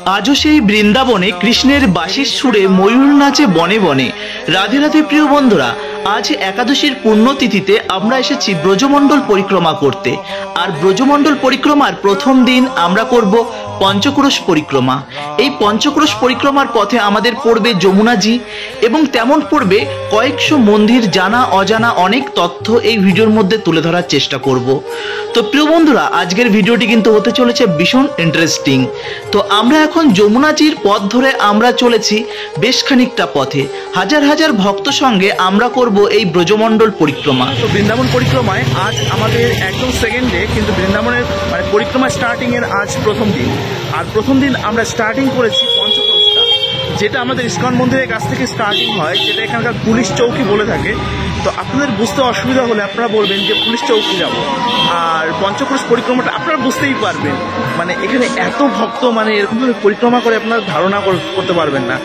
আজও সেই বৃন্দাবনে কৃষ্ণের বাঁশির সুরে ময়ূর নাচে বনে বনে। রাধে রাধে প্রিয় বন্ধুরা, আজ একাদশীর পুণ্যতিথিতে আমরা এসেছি ব্রজমণ্ডল পরিক্রমা করতে। আর ব্রজমণ্ডল পরিক্রমার প্রথম দিন আমরা করব পঞ্চক্রোশ পরিক্রমা। এই পঞ্চক্রোশ পরিক্রমার পথে আমাদের পড়বে যমুনাজি এবং তেমন পড়বে কয়েকশো মন্দির, জানা অজানা অনেক তথ্য এই ভিডিওর মধ্যে তুলে ধরার চেষ্টা করব। তো প্রিয় বন্ধুরা, আজকের ভিডিওটি কিন্তু হতে চলেছে ভীষণ ইন্টারেস্টিং। তো আমরা এখন যমুনাজির পথ ধরে আমরা চলেছি বেশ খানিকটা পথে। হাজার হাজার ভক্ত সঙ্গে আমরা করব এই ব্রজমণ্ডল পরিক্রমা। তো বৃন্দাবন পরিক্রমায় আজ আমাদের একদম সেকেন্ড ডে, কিন্তু বৃন্দাবনের পরিক্রমা স্টার্টিং এর আজ প্রথম দিন। আর প্রথম দিন আমরা স্টার্টিং করেছি পঞ্চক্রোশটা, যেটা আমাদের ইস্কন মন্দিরের কাছ থেকে স্টার্টিং হয়, যেটা এখানকার পুলিশ চৌকি বলে থাকে। তো আপনাদের বুঝতে অসুবিধা হলে আপনারা বলবেন যে পুলিশ চৌকি যাব। আর পঞ্চক্রোশ পরিক্রমাটা আপনারা বুঝতেই পারবেন, এখানে এত ভক্ত এরকমভাবে পরিক্রমা করে আপনারা ধারণা করতে পারবেন না।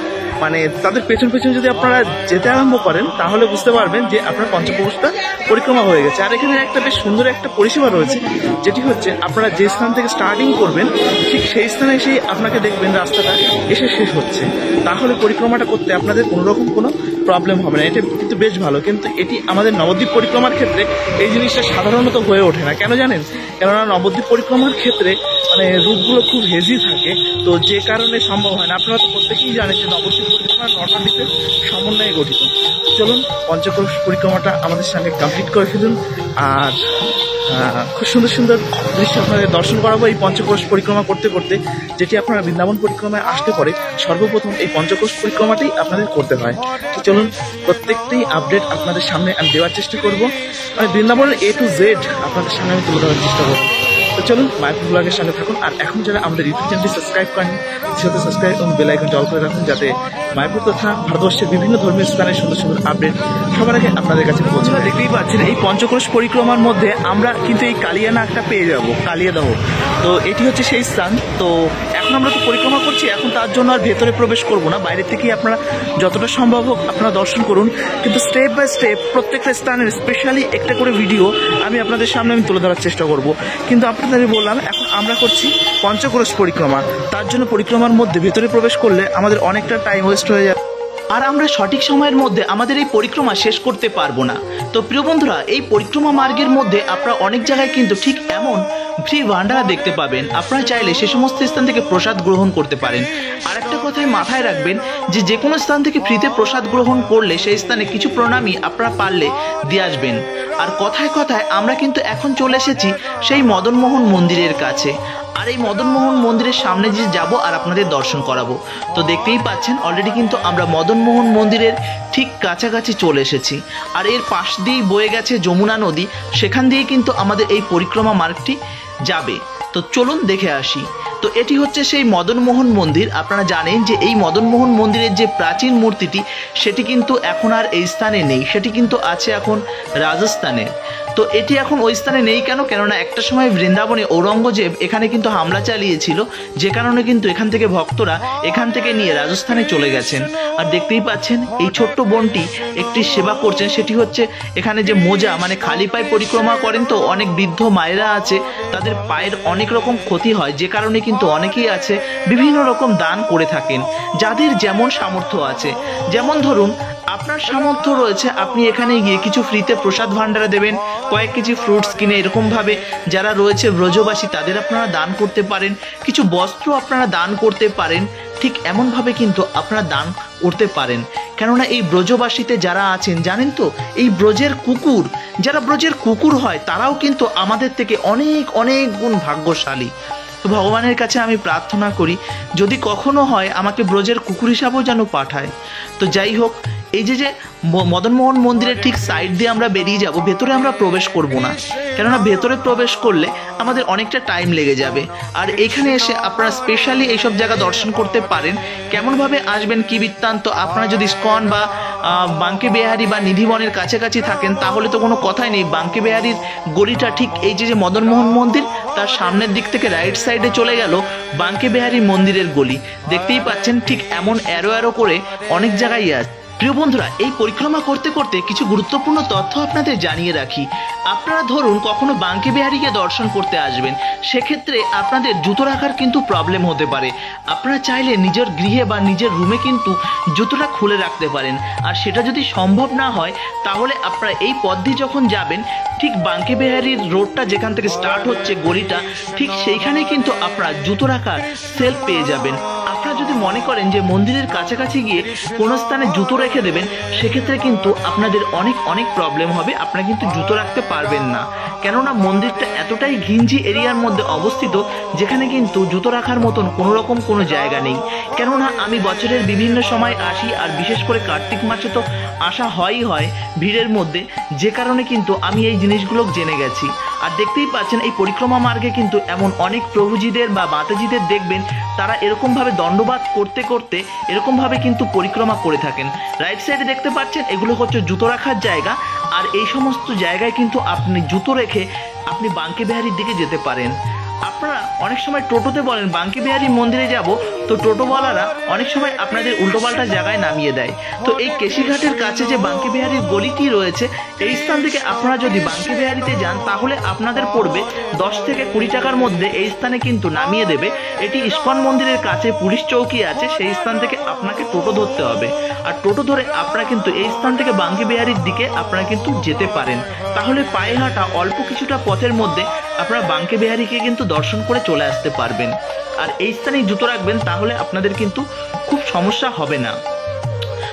তাদের পেছন পেছন যদি আপনারা যেতে আরম্ভ করেন তাহলে বুঝতে পারবেন যে আপনার পঞ্চক্রোশটা পরিক্রমা হয়ে গেছে। আর এখানে একটা বেশ সুন্দর একটা পরিষেবা রয়েছে, যেটি হচ্ছে আপনারা যে স্থান থেকে স্টার্টিং করবেন ঠিক সেই স্থানে এসেই আপনাকে দেখবেন রাস্তাটা এসে শেষ হচ্ছে। তাহলে পরিক্রমাটা করতে আপনাদের কোনোরকম কোনো প্রবলেম হবে না। এটা কিন্তু বেশ ভালো। কিন্তু এটি আমাদের নবদ্বীপ পরিক্রমার ক্ষেত্রে এই জিনিসটা সাধারণত হয়ে ওঠে না। কেন জানেন? কেননা নবদ্বীপ পরিক্রমার ক্ষেত্রে রুটগুলো খুব হেজি থাকে, তো যে কারণে সম্ভব হয় না। আপনারা তো প্রত্যেকেই জানেন যে নবদ্বীপ পরিক্রমা নটা দ্বীপের সমন্বয়ে গঠিত। চলুন পঞ্চক্রোশ পরিক্রমাটা আমাদের সঙ্গে কমপ্লিট করে ফেলুন। আর খুব সুন্দর সুন্দর দৃশ্য আপনাদের দর্শন করাবো এই পঞ্চক্রোশ পরিক্রমা করতে করতে। যেটি আপনারা বৃন্দাবন পরিক্রমায় আসতে পারে সর্বপ্রথম এই পঞ্চক্রোশ পরিক্রমাটাই আপনাদের করতে হয়। তো চলুন প্রত্যেকটি আপডেট আপনাদের সামনে আমি দেওয়ার চেষ্টা করবো। বৃন্দাবনের A to Z আপনাদের সামনে আমি তুলে ধরার চেষ্টা করবো। তো চলুন মাইপুর ব্লগের সঙ্গে থাকুন। আর এখন যারা আমাদের ইউটিউব চ্যানেলটি সাবস্ক্রাইব করেনি, সেটা সাবস্ক্রাইব এবং বেল আইকনটি অল করে রাখুন, যাতে মাইপুর তথা ভারতবর্ষের বিভিন্ন ধর্মীয় স্থানের সুন্দর সুন্দর আপডেট সবার আগে আপনাদের কাছে পৌঁছে। দেখতেই পাচ্ছেন এই পঞ্চক্রোশ পরিক্রমার মধ্যে আমরা কিন্তু এই কালিয়ানাগটা পেয়ে যাব, কালিয়াদহ। তো এটি হচ্ছে সেই স্থান। তো এখন আমরা তো পরিক্রমা করছি, এখন তার জন্য আর ভেতরে প্রবেশ করব না, বাইরে থেকেই আপনারা যতটা সম্ভব হোক আপনারা দর্শন করুন। কিন্তু স্টেপ বাই স্টেপ প্রত্যেকটা স্থানের স্পেশালি একটা করে ভিডিও আমি আপনাদের সামনে তুলে ধরার চেষ্টা করব। কিন্তু আপনাদের বললাম এখন আমরা করছি পঞ্চক্রোশ পরিক্রমা, তার জন্য পরিক্রমার মধ্যে ভেতরে প্রবেশ করলে আমাদের অনেকটা টাইম ওয়েস্ট হয়ে যায়, আর আমরা সঠিক সময়ের মধ্যে আমাদের এই পরিক্রমা শেষ করতে পারবো না। তো প্রিয় বন্ধুরা, এই পরিক্রমা মার্গের মধ্যে আপনারা অনেক জায়গায় কিন্তু ঠিক এমন ফ্রি ভান্ডারা দেখতে পাবেন। আপনারা চাইলে সে সমস্ত স্থান থেকে প্রসাদ গ্রহণ করতে পারেন। আর একটা কথাই মাথায় রাখবেন যে কোনো স্থান থেকে ফ্রিতে প্রসাদ গ্রহণ করলে সেই স্থানে কিছু প্রণামী আপনারা পারলে দিয়ে আসবেন। আর কথায় কথায় আমরা কিন্তু এখন চলে এসেছি সেই মদনমোহন মন্দিরের কাছে। আর এই মদনমোহন মন্দিরের সামনে যে যাব আর আপনাদের দর্শন করাবো। তো দেখতেই পাচ্ছেন অলরেডি কিন্তু আমরা মদনমোহন মন্দিরের ঠিক কাছাকাছি চলে এসেছি। আর এর পাশ দিয়েই বয়ে গেছে যমুনা নদী, সেখান দিয়ে কিন্তু আমাদের এই পরিক্রমা মার্গটি যাবে। তো চলুন দেখে আসি। তো এটি হচ্ছে সেই মদনমোহন মন্দির। আপনারা জানেন যে এই মদনমোহন মন্দিরের যে প্রাচীন মূর্তিটি সেটি কিন্তু এখন আর এই স্থানে নেই, সেটি কিন্তু আছে এখন রাজস্থানে। তো এটি এখন ওই স্থানে নেই কেন? কেননা একটা সময় বৃন্দাবনে ঔরঙ্গজেব এখানে কিন্তু হামলা চালিয়েছিল, যে কারণে কিন্তু এখান থেকে ভক্তরা এখান থেকে নিয়ে রাজস্থানে চলে গেছেন। আর দেখতেই পাচ্ছেন এই ছোট্ট বোনটি একটি সেবা করছেন, সেটি হচ্ছে এখানে যে মোজা খালি পায়ে পরিক্রমা করেন, তো অনেক বৃদ্ধ মায়েরা আছে, তাদের পায়ের অনেক রকম ক্ষতি হয়, যে কারণে কিন্তু অনেকেই আছে বিভিন্ন রকম দান করে থাকেন, যাদের যেমন সামর্থ্য আছে। যেমন ধরুন আপনার সামর্থ্য রয়েছে, আপনি এখানে গিয়ে কিছু ফ্রিতে প্রসাদ ভান্ডারা দেবেন, কয়েক কেজি ফ্রুটস কিনে এরকমভাবে যারা রয়েছে ব্রজবাসী তাদের আপনারা দান করতে পারেন, কিছু বস্ত্র আপনারা দান করতে পারেন। ঠিক এমনভাবে কিন্তু আপনারা দান করতে পারেন। কেননা এই ব্রজবাসীতে যারা আছেন জানেন তো, এই ব্রজের কুকুর, যারা ব্রজের কুকুর হয় তারাও কিন্তু আমাদের থেকে অনেক অনেক গুণ ভাগ্যশালী। তো ভগবানের কাছে আমি প্রার্থনা করি যদি কখনো হয় আমাকে ব্রজের কুকুর হিসাবেও যেন পাঠায়। তো যাই হোক, এই যে মদনমোহন মন্দিরের ঠিক সাইড দিয়ে আমরা বেরিয়ে যাব, ভেতরে আমরা প্রবেশ করব না, কেননা ভেতরে প্রবেশ করলে আমাদের অনেকটা টাইম লেগে যাবে। আর এখানে এসে আপনারা স্পেশালি এইসব জায়গা দর্শন করতে পারেন। কেমনভাবে আসবেন কি বৃত্তান্ত, আপনারা যদি ইস্কন বা বাঙ্কে বিহারী বা নিধিবনের কাছাকাছি থাকেন তাহলে তো কোনো কথাই নেই। বাঙ্কে বিহারীর গলিটা ঠিক এই যে মদনমোহন মন্দির তার সামনের দিক থেকে রাইট সাইডে চলে গেল বাঙ্কে বিহারী মন্দিরের গলি। দেখতেই পাচ্ছেন ঠিক এমন অ্যারো অ্যারো করে অনেক জায়গায় আছে। প্রিয় বন্ধুরা, এই পরিক্রমা করতে করতে কিছু গুরুত্বপূর্ণ তথ্য আপনাদের জানিয়ে রাখি। আপনারা ধরুন কখনো বাঙ্কে বিহারীকে দর্শন করতে আসবেন, সেক্ষেত্রে আপনাদের জুতো রাখার কিন্তু প্রবলেম হতে পারে। আপনারা চাইলে নিজের গৃহে বা নিজের রুমে কিন্তু জুতোটা খুলে রাখতে পারেন। আর সেটা যদি সম্ভব না হয়, তাহলে আপনারা এই পথ দিয়ে যখন যাবেন, ঠিক বাঙ্কে বিহারীর রোডটা যেখান থেকে স্টার্ট হচ্ছে, গলিটা ঠিক সেইখানে কিন্তু আপনারা জুতো রাখার সেলফ পেয়ে যাবেন। আপনারা যদি মনে করেন যে মন্দিরের কাছাকাছি গিয়ে কোনো স্থানে জুতো রেখে দেবেন, সেক্ষেত্রে কিন্তু আপনাদের অনেক প্রবলেম হবে। আপনারা কিন্তু জুতো রাখতে পারবেন না, কেননা মন্দিরটা এতটাই ঘিঞ্জি এরিয়ার মধ্যে অবস্থিত, যেখানে কিন্তু জুতো রাখার মতন কোনো রকম কোনো জায়গা নেই। কেননা আমি বছরের বিভিন্ন সময় আসি, আর বিশেষ করে কার্তিক মাসে তো আসা হয় ভিড়ের মধ্যে, যে কারণে কিন্তু আমি এই জিনিসগুলো জেনে গেছি। আর দেখতেই পাচ্ছেন এই পরিক্রমা মার্গে কিন্তু এমন অনেক প্রভুজিদের বা মাতাজিদের দেখবেন, তারা এরকমভাবে দণ্ডবাদ করতে করতে এরকমভাবে কিন্তু পরিক্রমা করে থাকেন। রাইট সাইডে দেখতে পাচ্ছেন এগুলো হচ্ছে জুতো রাখার জায়গা, আর এই সমস্ত জায়গায় কিন্তু আপনি জুতো রেখে আপনি বাঙ্কে বিহারীর দিকে যেতে পারেন। আপনারা অনেক সময় টোটোতে বলেন বাঙ্কে বিহারী মন্দিরে যাব, তো টোটোওয়ালারা অনেক সময় আপনাদের উল্টোপাল্টা জায়গায় নামিয়ে দেয়। তো এই কেশিঘাটের কাছে যে বাঙ্কে বিহারীর গলিটি রয়েছে, এই স্থান থেকে আপনারা যদি বাঙ্কে বিহারীতে যান, তাহলে আপনাদের পড়বে 10 থেকে 20 টাকার মধ্যে এই স্থানে কিন্তু নামিয়ে দেবে। এটি ইস্কন মন্দিরের কাছে পুলিশ চৌকি আছে, সেই স্থান থেকে আপনাকে টোটো ধরতে হবে। আর টোটো ধরে আপনারা কিন্তু এই স্থান থেকে বাঙ্কে বিহারীর দিকে আপনারা কিন্তু যেতে পারেন। তাহলে পায়ে হাঁটা অল্প কিছুটা পথের মধ্যে আপনারা বাঙ্কে বিহারীকে কিন্তু দর্শন করে চলে আসতে পারবেন। আর এই স্থানেই জুতো রাখবেন, তাহলে আপনাদের কিন্তু খুব সমস্যা হবে না।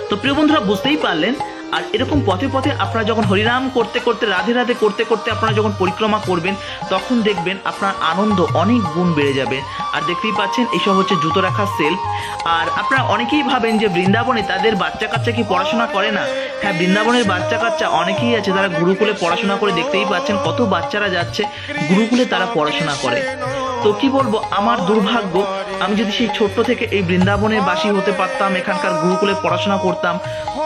তো প্রিয় বন্ধুরা, বুঝতেই পারলেন। আর এরকম পথে পথে আপনারা যখন হরিনাম করতে করতে, রাধে রাধে করতে করতে আপনারা যখন পরিক্রমা করবেন, তখন দেখবেন আপনার আনন্দ অনেক গুণ বেড়ে যাবে। আর দেখতেই পাচ্ছেন এইসব হচ্ছে জুতো রাখার সেলফ। আর আপনারা অনেকেই ভাবেন যে বৃন্দাবনে তাদের বাচ্চা কাচ্চা কি পড়াশোনা করে না? হ্যাঁ, বৃন্দাবনের বাচ্চা কাচ্চা অনেকেই আছে, তারা গুরুকুলে পড়াশোনা করে। দেখতেই পাচ্ছেন কত বাচ্চারা যাচ্ছে গুরুকুলে, তারা পড়াশোনা করে। তো কি বলবো, আমার দুর্ভাগ্য, আমি যদি সেই ছোট্ট থেকে এই বৃন্দাবনের বাসী হতে পারতাম, এখানকার গুরুকুলে পড়াশোনা করতাম,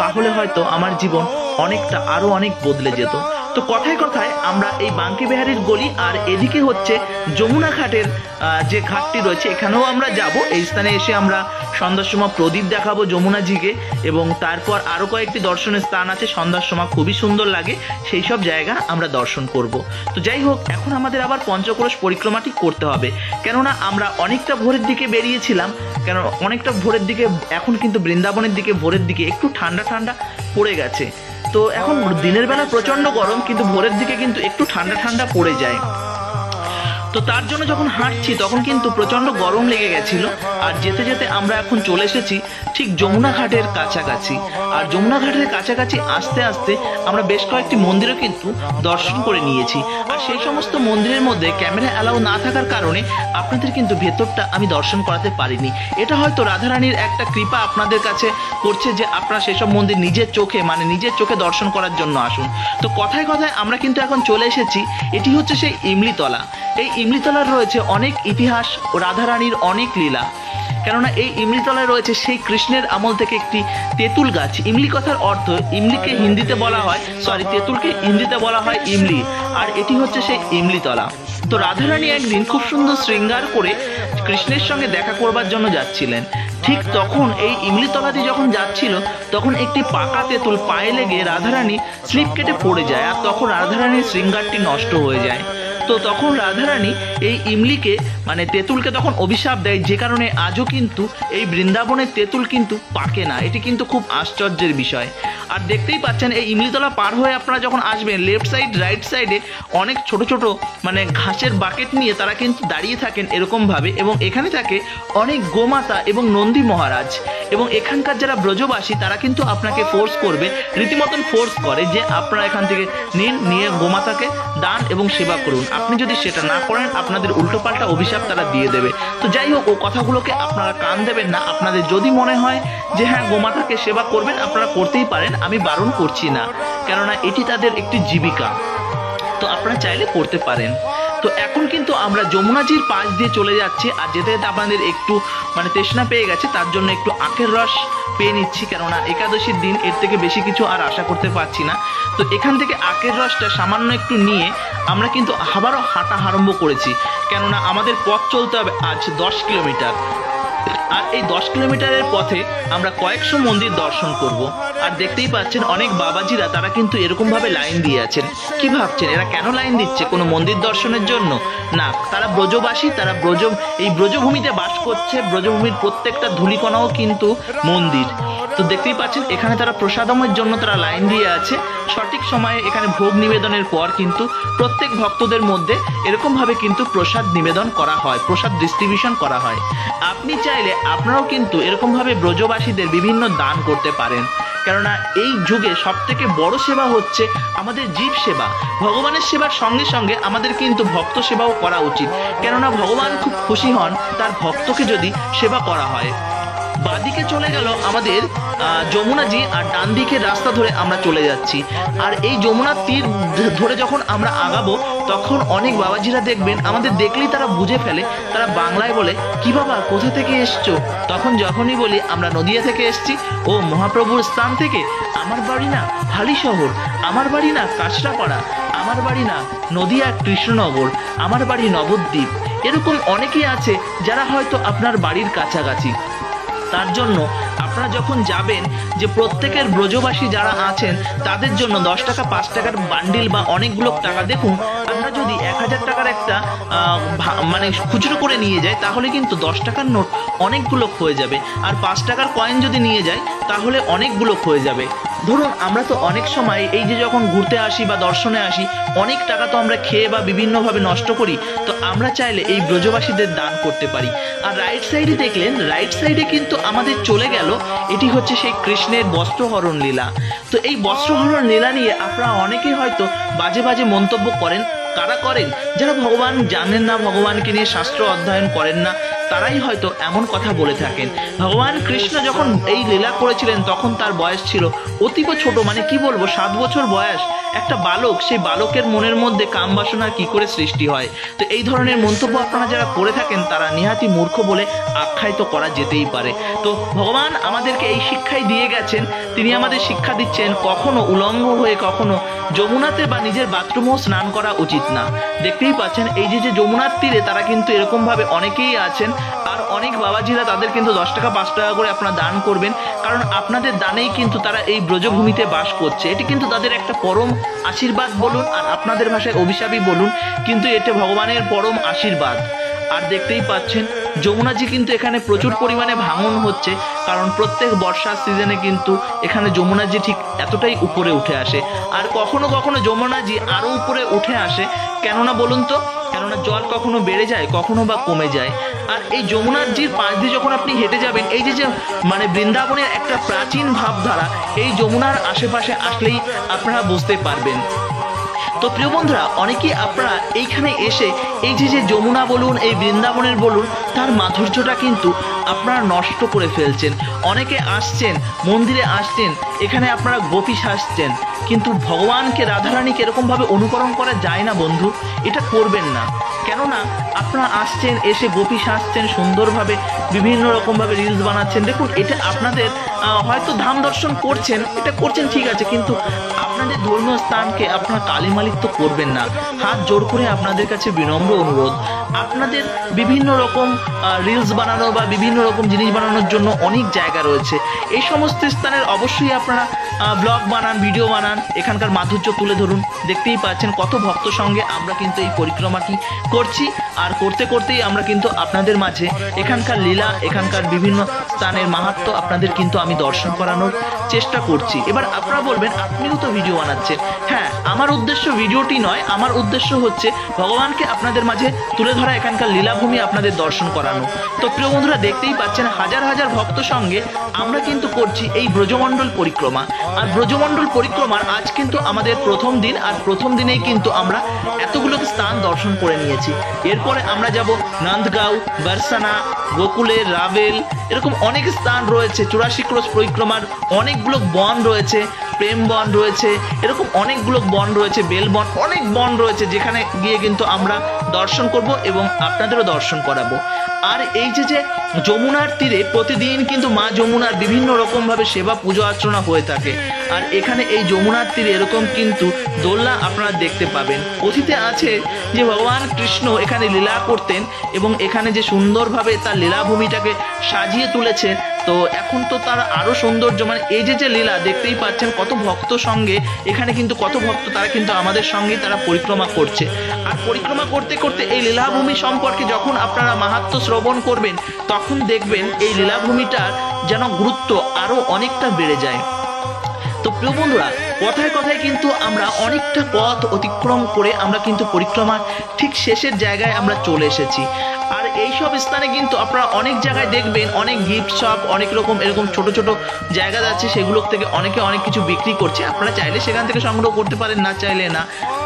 তাহলে হয়তো আমার জীবন অনেকটা আরো অনেক বদলে যেত। তো কথায় কথায় আমরা এই বাঙ্কে বিহারীর গলি, আর এদিকে হচ্ছে যমুনা ঘাটের যে ঘাটটি রয়েছে, এখানেও আমরা যাব। এই স্থানে এসে আমরা সন্ধ্যার সময় প্রদীপ দেখাবো যমুনাজিকে, এবং তারপর আরো কয়েকটি দর্শনের স্থান আছে, সন্ধ্যার সময় খুবই সুন্দর লাগে, সেই সব জায়গা আমরা দর্শন করব। তো যাই হোক, এখন আমাদের আবার পঞ্চক্রোশ পরিক্রমাটি করতে হবে, কেননা আমরা অনেকটা ভোরের দিকে বেরিয়েছিলাম, কেন অনেকটা ভোরের দিকে, এখন কিন্তু বৃন্দাবনের দিকে ভোরের দিকে একটু ঠান্ডা ঠান্ডা পড়ে গেছে। তো এখন দিনের বেলা প্রচন্ড গরম, কিন্তু ভোরের দিকে কিন্তু একটু ঠান্ডা ঠান্ডা পড়ে যায়। তো তার জন্য যখন হাঁটছি তখন কিন্তু প্রচন্ড গরম লেগে গেছিল। আর যেতে যেতে আমরা এখন চলে এসেছি ঠিক যমুনা ঘাটের কাছাকাছি। আর যমুনা ঘাটের কাছাকাছি আস্তে আস্তে আমরা বেশ কয়েকটি মন্দিরও কিন্তু দর্শন করে নিয়েছি। আর সেই সমস্ত মন্দিরের মধ্যে ক্যামেরা অ্যালাউ না থাকার কারণে আপনাদের কিন্তু ভেতরটা আমি দর্শন করাতে পারিনি। এটা হয়তো রাধারানীর একটা কৃপা আপনাদের কাছে করছে, যে আপনারা সেসব মন্দির নিজের চোখে দর্শন করার জন্য আসুন। তো কথায় কথায় আমরা কিন্তু এখন চলে এসেছি, এটি হচ্ছে সেই ইমলিতলা। এই ইমলিতলার রয়েছে অনেক ইতিহাস ও রাধারানীর অনেক লীলা। কেননা এই ইমলিতলায় রয়েছে সেই কৃষ্ণের আমল থেকে একটি তেঁতুল গাছ। ইমলি কথার অর্থ, ইমলিকে হিন্দিতে বলা হয়, তেঁতুলকে হিন্দিতে বলা হয় ইমলি। আর এটি হচ্ছে সেই ইমলিতলা। তো রাধারানী একদিন খুব সুন্দর শৃঙ্গার করে কৃষ্ণের সঙ্গে দেখা করবার জন্য যাচ্ছিলেন। ঠিক তখন এই ইমলিতলা দিয়ে যখন যাচ্ছিল, তখন একটি পাকা তেঁতুল পায়ে লেগে রাধারানী স্লিপ কেটে পড়ে যায়, আর তখন রাধারানীর শৃঙ্গারটি নষ্ট হয়ে যায়। তো তখন রাধারানী এই ইমলিকে তেঁতুলকে তখন অভিশাপ দেয়, যে কারণে আজও কিন্তু এই বৃন্দাবনের তেঁতুল কিন্তু পাকে না। এটি কিন্তু খুব আশ্চর্যের বিষয়। আর দেখতেই পাচ্ছেন এই ইমলিতলা পার হয়ে আপনারা যখন আসবেন, লেফট সাইড রাইট সাইডে অনেক ছোট ছোট ঘাসের বাকেট নিয়ে তারা কিন্তু দাঁড়িয়ে থাকেন এরকমভাবে, এবং এখানে থাকে অনেক গোমাতা এবং নন্দী মহারাজ। এবং এখানকার যারা ব্রজবাসী, তারা কিন্তু আপনাকে ফোর্স করবে, রীতিমতন ফোর্স করে যে আপনারা এখান থেকে নিয়ে গোমাতাকে দান এবং সেবা করুন। আপনি যদি সেটা না করেন, আপনাদের উল্টোপাল্টা অভিশাপ তারা দিয়ে দেবে। তো যাই হোক, ও কথাগুলোকে আপনারা কান দেবেন না। আপনাদের যদি মনে হয় যে হ্যাঁ গোমাতাকে সেবা করবেন, আপনারা করতেই পারেন, আমি বারণ করছি না, কেননা এটি তাদের একটি জীবিকা। তো আপনারা চাইলে করতে পারেন। তো এখন কিন্তু আমরা যমুনাজির পাশ দিয়ে চলে যাচ্ছি। আর যেতে যেতে আপনাদের একটু তৃষ্ণা পেয়ে গেছে, তার জন্য একটু আখের রস পেয়ে নিচ্ছি, কেননা একাদশীর দিন এর থেকে বেশি কিছু আর আশা করতে পারছি না। তো এখান থেকে আখের রসটা সামান্য একটু নিয়ে আমরা কিন্তু আবারও হাঁটা আরম্ভ করেছি, কেননা আমাদের পথ চলতে হবে আজ 10 কিলোমিটার। আর এই 10 কিলোমিটারের পথে আমরা কয়েকশো মন্দির দর্শন করব। আর দেখতেই পাচ্ছেন অনেক বাবাজিরা তারা কিন্তু এরকম ভাবে লাইন দিয়ে আছেন। কি ভাবছেন এরা কেন লাইন দিচ্ছে? কোনো মন্দির দর্শনের জন্য না, তারা ব্রজবাসী, তারা এই ব্রজভূমিতে বাস করছে। ব্রজভূমির প্রত্যেকটা ধূলিকণাও কিন্তু মন্দির। তো দেখতেই পাচ্ছেন এখানে তারা প্রসাদমের জন্য তারা লাইন দিয়ে আছে। সঠিক সময়ে এখানে ভোগ নিবেদনের পর কিন্তু প্রত্যেক ভক্তদের মধ্যে এরকম ভাবে কিন্তু প্রসাদ নিবেদন করা হয়, প্রসাদ ডিস্ট্রিবিউশন করা হয়। আপনি চাইলে আপনারাও কিন্তু এরকম ভাবে ব্রজবাসীদের বিভিন্ন দান করতে পারেন, কেননা এই যুগে সব থেকে বড় সেবা হচ্ছে আমাদের জীব সেবা। ভগবানের সেবার সঙ্গে সঙ্গে আমাদের কিন্তু ভক্ত সেবাও করা উচিত, কেননা ভগবান খুব খুশি হন তার ভক্তকে যদি সেবা করা হয়। বাঁদিকে চলে গেল আমাদের যমুনাজি, আর ডান দিকের রাস্তা ধরে আমরা চলে যাচ্ছি। আর এই যমুনার তীর ধরে যখন আমরা আগাবো তখন অনেক বাবাজিরা দেখবেন আমাদের দেখলেই তারা বুঝে ফেলে, তারা বাংলায় বলে, কি বাবা কোথা থেকে এসছো? তখন যখনই বলি আমরা নদিয়া থেকে এসছি, ও মহাপ্রভুর স্থান থেকে, আমার বাড়ি না হালি শহর, আমার বাড়ি না কাঁচরাপাড়া, আমার বাড়ি না নদিয়া কৃষ্ণনগর, আমার বাড়ি নবদ্বীপ। এরকম অনেকেই আছে যারা হয়তো আপনার বাড়ির কাছাকাছি। তার জন্য আপনারা যখন যাবেন, যে প্রত্যেকের ব্রজবাসী যারা আছেন তাদের জন্য 10 টাকা 5 টাকার বান্ডিল বা অনেকগুলো টাকা, দেখুন আমরা যদি 1000 টাকার একটা মানে খুচরো করে নিয়ে যাই তাহলে কিন্তু 10 টাকার নোট অনেকগুলো হয়ে যাবে, আর 5 টাকার কয়েন যদি নিয়ে যাই তাহলে অনেকগুলো হয়ে যাবে। ধরুন আমরা তো অনেক সময় এই যে যখন ঘুরতে আসি বা দর্শনে আসি, অনেক টাকা তো আমরা খেয়ে বা বিভিন্নভাবে নষ্ট করি। তো আমরা চাইলে এই ব্রজবাসীদের দান করতে পারি। আর রাইট সাইডে দেখলেন, রাইট সাইডে কিন্তু আমাদের চলে গেল, এটি হচ্ছে সেই কৃষ্ণের বস্ত্রহরণ লীলা। তো এই বস্ত্রহরণ লীলা নিয়ে আপনারা অনেকেই হয়তো বাজে বাজে মন্তব্য করেন। কারা করেন? যারা ভগবান জানেন না, ভগবানকে নিয়ে শাস্ত্র অধ্যয়ন করেন না, তারাই হয়তো এমন কথা বলে থাকেন। ভগবান কৃষ্ণ যখন এই লীলা করেছিলেন তখন তার বয়স ছিল অতীব ছোট, মানে কি বলবো 7 বছর বয়স একটা বালক। সেই বালকের মনের মধ্যে কাম বাসনা কি করে সৃষ্টি হয়? তো এই ধরনের মন্তব্য আপনারা যারা করে থাকেন তারা নিহাতি মূর্খ বলে আখ্যায়িত করা যেতেই পারে। তো ভগবান আমাদেরকে এই শিক্ষাই দিয়ে গেছেন, তিনি আমাদের শিক্ষা দিচ্ছেন কখনো উলঙ্গ হয়ে কখনো যমুনাতে বা নিজের বাথরুমেও স্নান করা উচিত না। দেখতেই পাচ্ছেন এই যে যমুনার তীরে তারা কিন্তু এরকম ভাবে অনেকেই আছেন। আর অনেক বাবাজিরা তাদের কিন্তু 10 টাকা 5 টাকা করে আপনারা দান করবেন, কারণ আপনাদের দানেই কিন্তু তারা এই ব্রজভূমিতে বাস করছে। এটি কিন্তু তাদের একটা পরম আশীর্বাদ বলুন আর আপনাদের ভাষায় অভিশাপই বলুন, কিন্তু এটা ভগবানের পরম আশীর্বাদ। আর দেখতেই পাচ্ছেন যমুনাজি কিন্তু এখানে প্রচুর পরিমাণে ভাঙন হচ্ছে, কারণ প্রত্যেক বর্ষার সিজনে কিন্তু এখানে যমুনাজি ঠিক এতটাই উপরে উঠে আসে। আর কখনো কখনো যমুনাজি আরও উপরে উঠে আসে, কেননা বলুন তো, কেননা জল কখনো বেড়ে যায় কখনো বা কমে যায়। আর এই যমুনাজির পাশ দিয়ে যখন আপনি হেঁটে যাবেন, এই যে মানে বৃন্দাবনের একটা প্রাচীন ভাবধারা এই যমুনার আশেপাশে আসলেই আপনারা বুঝতে পারবেন। তো প্রিয় বন্ধুরা, অনেকেই আপনারা এইখানে এসে এই যে যমুনা বলুন, এই বৃন্দাবনের বলুন, তার মাধুর্যটা কিন্তু আপনারা নষ্ট করে ফেলছেন। অনেকে আসছেন, মন্দিরে আসছেন, এখানে আপনারা গোপী সাজছেন, কিন্তু ভগবানকে, রাধারানীকে এরকমভাবে অনুকরণ করা যায় না বন্ধু, এটা করবেন না। কেননা আপনারা আসছেন, এসে গোপী সাজছেন, সুন্দরভাবে বিভিন্ন রকমভাবে রিলস বানাচ্ছেন। দেখুন এটা আপনাদের হয়তো ধাম দর্শন করছেন, এটা করছেন ঠিক আছে, কিন্তু আপনাদের ধর্মীয় স্থানকে আপনারা কালিমালিপ্ত করবেন না। হাত জোর করে আপনাদের কাছে বিনম্র অনুরোধ, আপনাদের বিভিন্ন রকম রিলস বানানো বা বিভিন্ন রকম জিনিস বানানোর জন্য অনেক জায়গা রয়েছে। এই সমস্ত স্থানের অবশ্যই আপনারা ব্লগ বানান, ভিডিও বানান, এখানকার মাধুর্য তুলে ধরুন। দেখতেই পাচ্ছেন কত ভক্ত সঙ্গে আমরা কিন্তু এই পরিক্রমাটি করছি, আর করতে করতেই আমরা কিন্তু আপনাদের মাঝে এখানকার লীলা, এখানকার বিভিন্ন স্থানের মাহাত্ম্য আপনাদের কিন্তু আমি দর্শন করানোর চেষ্টা করছি। এবার আপনারা বলবেন আপনিও তো ভিডিও বানাচ্ছেন। হ্যাঁ, আমার উদ্দেশ্য ভিডিওটি নয়, আমার উদ্দেশ্য হচ্ছে ভগবানকে আপনাদের মাঝে তুলে ধরা, এখানকার লীলাভূমি আপনাদের দর্শন করানো। তো প্রিয় বন্ধুরা, দেখতেই পাচ্ছেন হাজার হাজার ভক্ত সঙ্গে আমরা কিন্তু করছি এই ব্রজমণ্ডল পরিক্রমা। আর ব্রজমণ্ডল পরিক্রমার আজ কিন্তু আমাদের প্রথম দিন, আর প্রথম দিনেই কিন্তু আমরা এতগুলো স্থান দর্শন করে নিয়েছি। এরপরে আমরা যাব নন্দগাঁও, বরসানা, গোকুলের রাভেল, এরকম অনেক স্থান রয়েছে। 84 ক্রোশ পরিক্রমার অনেকগুলো বন রয়েছে, প্রেম বন রয়েছে, এরকম অনেকগুলো বন রয়েছে, বেলবন, অনেক বন রয়েছে, যেখানে গিয়ে কিন্তু আমরা দর্শন করব এবং আপনাদেরও দর্শন করাবো। আর এই যে যমুনার তীরে প্রতিদিন কিন্তু মা যমুনার বিভিন্ন রকম ভাবে সেবা পুজো অর্চনা হয়ে থাকে। আর এখানে এই যমুনার তীরে এরকম কিন্তু দোলনা আপনারা দেখতে পাবেন। কথিতে আছে যে ভগবান কৃষ্ণ এখানে লীলা করতেন এবং এখানে যে সুন্দরভাবে তার লীলাভূমিটাকে সাজিয়ে তুলেছে। তো এখন তো তার আরো সৌন্দর্য, মানে এই যে লীলা দেখতেই পাচ্ছেন কত ভক্ত সঙ্গে এখানে কিন্তু কত ভক্ত তারা কিন্তু আমাদের সঙ্গে তারা পরিক্রমা করছে। আর পরিক্রমা করতে করতে এই লীলাভূমি সম্পর্কে যখন আপনারা মাহাত্ম্য শ্রবণ করবেন তখন দেখবেন এই লীলাভূমিটার যেন গুরুত্ব আরো অনেকটা বেড়ে যায়। তো প্রিয় বন্ধুরা, কথায় কথায় কিন্তু আমরা অনেকটা পথ অতিক্রম করে আমরা কিন্তু পরিক্রমার ঠিক শেষের জায়গায় আমরা চলে এসেছি। আর এইসব স্থানে কিন্তু আপনারা অনেক জায়গায় দেখবেন অনেক গিফট শপ, অনেক রকম এরকম ছোট ছোট জায়গা যাচ্ছে, সেগুলো থেকে অনেকে অনেক কিছু বিক্রি করছে। আপনারা চাইলে সেখান থেকে সংগ্রহ করতে পারেন, না চাইলে না।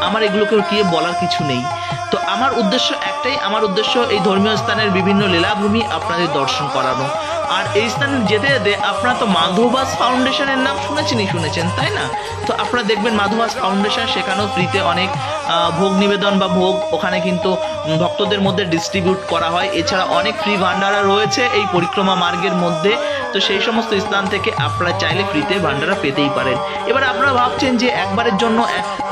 আমার এগুলোকে কি বলার কিছু নেই। তো আমার উদ্দেশ্য একটাই, আমার উদ্দেশ্য এই ধর্মীয় স্থানের বিভিন্ন লীলাভূমি আপনাদের দর্শন করানো। আর এই স্থানে যেতে যেতে আপনারা তো মাধবাস ফাউন্ডেশনের নাম শুনেছেন তাই না? তো আপনারা দেখবেন মাধবাস ফাউন্ডেশন, সেখানেও ফ্রিতে অনেক ভোগ নিবেদন বা ভোগ ওখানে কিন্তু ভক্তদের মধ্যে ডিস্ট্রিবিউট করা হয়। এছাড়া অনেক ফ্রি ভান্ডারা রয়েছে এই পরিক্রমা মার্গের মধ্যে। তো সেই সমস্ত স্থান থেকে আপনারা চাইলে ফ্রিতে ভান্ডারা পেতেই পারেন। এবার আপনারা ভাবছেন যে একবারের জন্য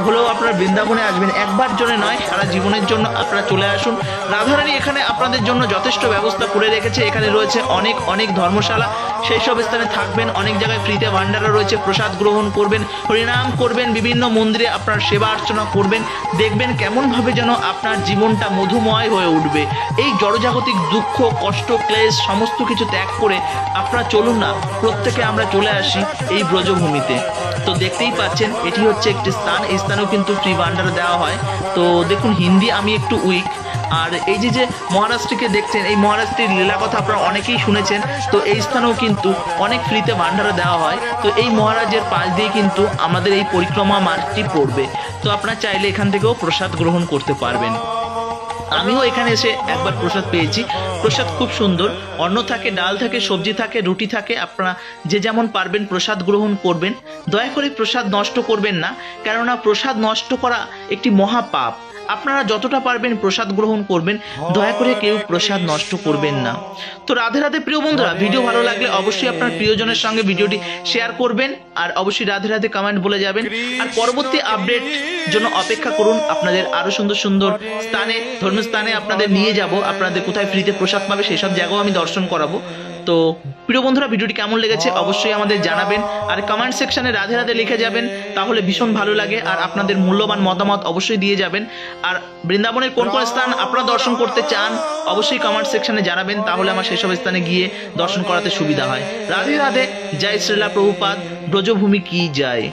হলেও আপনারা বৃন্দাবনে আসবেন, একবার জন্য নয়, সারা জীবনের জন্য আপনারা চলে আসুন। রাধারানী এখানে আপনাদের জন্য যথেষ্ট ব্যবস্থা করে রেখেছে। এখানে রয়েছে অনেক অনেক ধর্মশালা, সেই সব স্থানে থাকবেন। অনেক জায়গায় ফ্রিতে ভান্ডারা রয়েছে, প্রসাদ গ্রহণ করবেন, হরিনাম করবেন, বিভিন্ন মন্দিরে আপনার সেবা অর্চনা করবেন। দেখবেন কেমনভাবে যেন আপনার জীবনটা মধুময় হয়ে উঠবে। এই জড়জাগতিক দুঃখ, কষ্ট, ক্লেশ সমস্ত কিছু ত্যাগ করে আপনারা চলুন না, প্রত্যেকে আমরা চলে আসি এই ব্রজভূমিতে। তো দেখতেই পাচ্ছেন এটি হচ্ছে একটি স্থান, এই স্থানেও কিন্তু ফ্রি ভান্ডারা দেওয়া হয়। তো দেখুন হিন্দি আমি একটু উইক। আর এই যে মহারাষ্ট্রকে দেখছেন, এই মহারাষ্ট্রের লীলা কথা আপনারা অনেকেই শুনেছেন। তো এই স্থানেও কিন্তু অনেক ফ্রিতে ভান্ডারা দেওয়া হয়। তো এই মহারাজের পাশ দিয়ে কিন্তু আমাদের এই পরিক্রমা মার্গটি পড়বে। তো আপনারা চাইলে এখান থেকেও প্রসাদ গ্রহণ করতে পারবেন। আমিও এখানে এসে একবার প্রসাদ পেয়েছি। প্রসাদ খুব সুন্দর, অন্ন থাকে, ডাল থাকে, সবজি থাকে, রুটি থাকে। আপনারা যে যেমন পারবেন প্রসাদ গ্রহণ করবেন। দয়া করে প্রসাদ নষ্ট করবেন না, কেননা প্রসাদ নষ্ট করা একটি মহাপাপ। আপনারা যতটা পারবেন প্রসাদ গ্রহণ করবেন, দয়া করে কেউ প্রসাদ নষ্ট করবেন না। তো রাধে রাধে প্রিয় বন্ধুরা, ভিডিও ভালো লাগলে অবশ্যই আপনার প্রিয়জনের সঙ্গে ভিডিওটি শেয়ার করবেন। আর অবশ্যই রাধে রাধে কমেন্ট বলে যাবেন। আর পরবর্তী আপডেট জন্য অপেক্ষা করুন। আপনাদের আরো সুন্দর সুন্দর স্থানে, ধর্মীয় স্থানে আপনাদের নিয়ে যাব। আপনাদের কোথায় ফ্রিতে প্রসাদ পাবে সেই সব জায়গাও আমি দর্শন করাবো। তো প্রিয় বন্ধুরা, ভিডিওটি কেমন লেগেছে অবশ্যই আমাদের জানাবেন। আর কমেন্ট সেকশনে রাধে রাধে লিখে যাবেন, তাহলে ভীষণ ভালো লাগে। আর আপনাদের মূল্যবান মতামত অবশ্যই দিয়ে যাবেন। আর বৃন্দাবনের কোন কোন স্থান আপনারা দর্শন করতে চান অবশ্যই কমেন্ট সেকশনে জানাবেন, তাহলে আমার সেসব স্থানে গিয়ে দর্শন করাতে সুবিধা হয়। রাধে রাধে, জয় শ্রীলা প্রভুপাদ, ব্রজভূমি কি জয়।